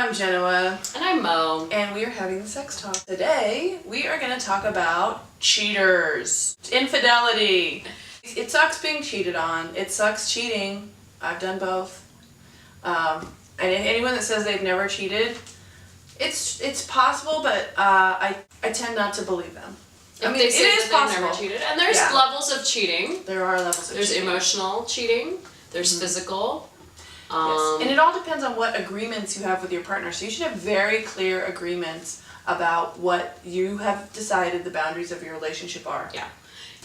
I'm Jenoa. And I'm Mo. And we are having the sex talk. Today, we are going to talk about cheaters. Infidelity. It sucks being cheated on. It sucks cheating. I've done both. And anyone that says they've never cheated, it's possible, but I tend not to believe them. I mean, it is possible. Never cheated. And there's levels of cheating. There are levels of cheating. There's emotional cheating. There's physical. Yes. And it all depends on what agreements you have with your partner. So you should have very clear agreements about what you have decided the boundaries of your relationship are.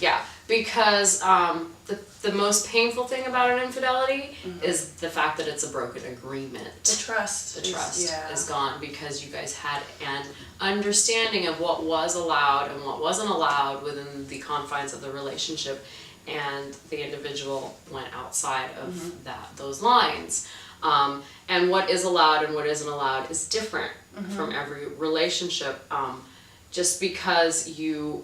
Yeah. Because the most painful thing about an infidelity is the fact that it's a broken agreement. The trust is gone because you guys had an understanding of what was allowed and what wasn't allowed within the confines of the relationship. And the individual went outside of those lines. And what is allowed and what isn't allowed is different from every relationship. Just because you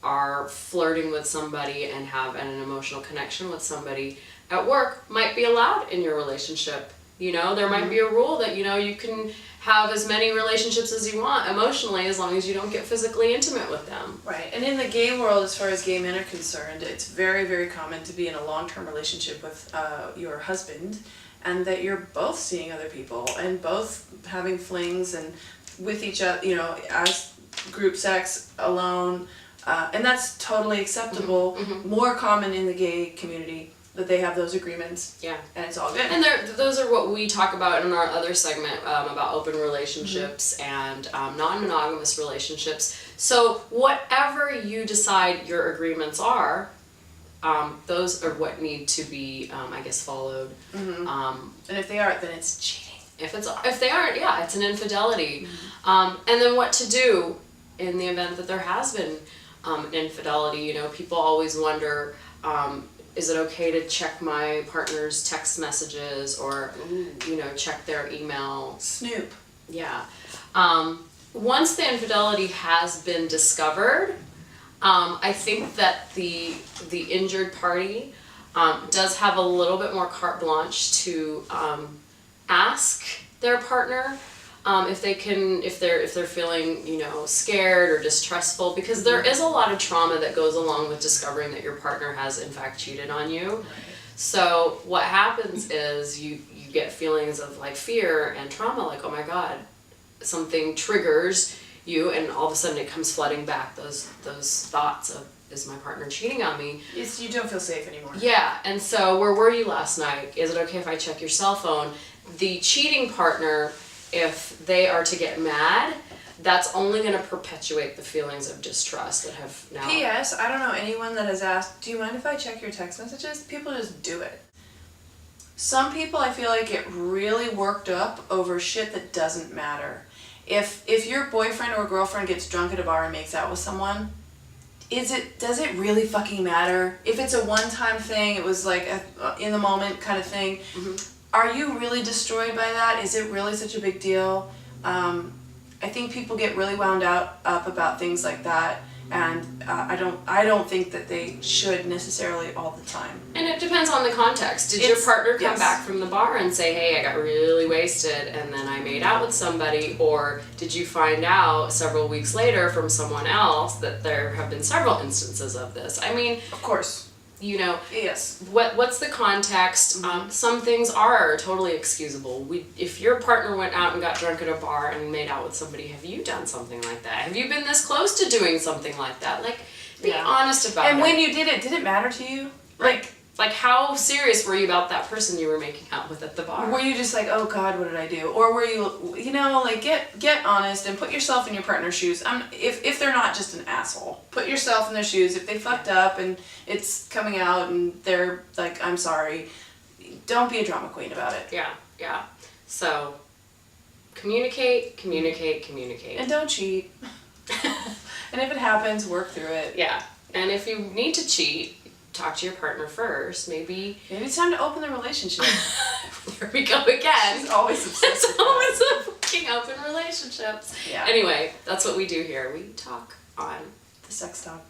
are flirting with somebody and have an emotional connection with somebody at work might be allowed in your relationship. You know, there might be a rule that, you can have as many relationships as you want emotionally as long as you don't get physically intimate with them. Right. And in the gay world, as far as gay men are concerned, it's very, very common to be in a long-term relationship with your husband, and that you're both seeing other people and both having flings and with each other, as group sex, alone, and that's totally acceptable. More common in the gay community that they have those agreements. Yeah. And it's all good. And those are what we talk about in our other segment about open relationships and non-monogamous relationships. So whatever you decide your agreements are, those are what need to be, followed. And if they aren't, then it's cheating. If they aren't, it's an infidelity. And then what to do in the event that there has been an infidelity. People always wonder, is it okay to check my partner's text messages or, check their email? Snoop. Yeah. Once the infidelity has been discovered, I think that the injured party does have a little bit more carte blanche to ask their partner if they're feeling scared or distrustful, because there is a lot of trauma that goes along with discovering that your partner has in fact cheated on you. Right. So what happens is you get feelings of like fear and trauma, like, oh my god, something triggers you, and all of a sudden it comes flooding back, those thoughts of, is my partner cheating on me? You don't feel safe anymore. Yeah. And so, where were you last night? Is it okay if I check your cell phone? The cheating partner, if they are to get mad, that's only going to perpetuate the feelings of distrust that have now... P.S. I don't know anyone that has asked, do you mind if I check your text messages? People just do it. Some people, I feel like, get really worked up over shit that doesn't matter. If your boyfriend or girlfriend gets drunk at a bar and makes out with someone, does it really fucking matter? If it's a one-time thing, it was like a in the moment kind of thing, are you really destroyed by that? Is it really such a big deal? I think people get really wound up about things like that, and I don't think that they should necessarily all the time. And it depends on the context. Did your partner come back from the bar and say, hey, I got really wasted and then I made out with somebody, or did you find out several weeks later from someone else that there have been several instances of this? I mean, of course. Yes. What's the context? Some things are totally excusable. If your partner went out and got drunk at a bar and made out with somebody, have you done something like that? Have you been this close to doing something like that? Like, be honest about it. And when you did it matter to you? Like how serious were you about that person you were making out with at the bar? Were you just like, oh God, what did I do? Or were you, get honest and put yourself in your partner's shoes. If they're not just an asshole, put yourself in their shoes. If they fucked up and it's coming out and they're like, I'm sorry, don't be a drama queen about it. Yeah. So, communicate. And don't cheat. And if it happens, work through it. Yeah. And if you need to cheat, talk to your partner first. Maybe it's time to open the relationship. Here we go again. She's always obsessed with always fucking open relationships. Yeah. Anyway, that's what we do here. We talk on the sex talk.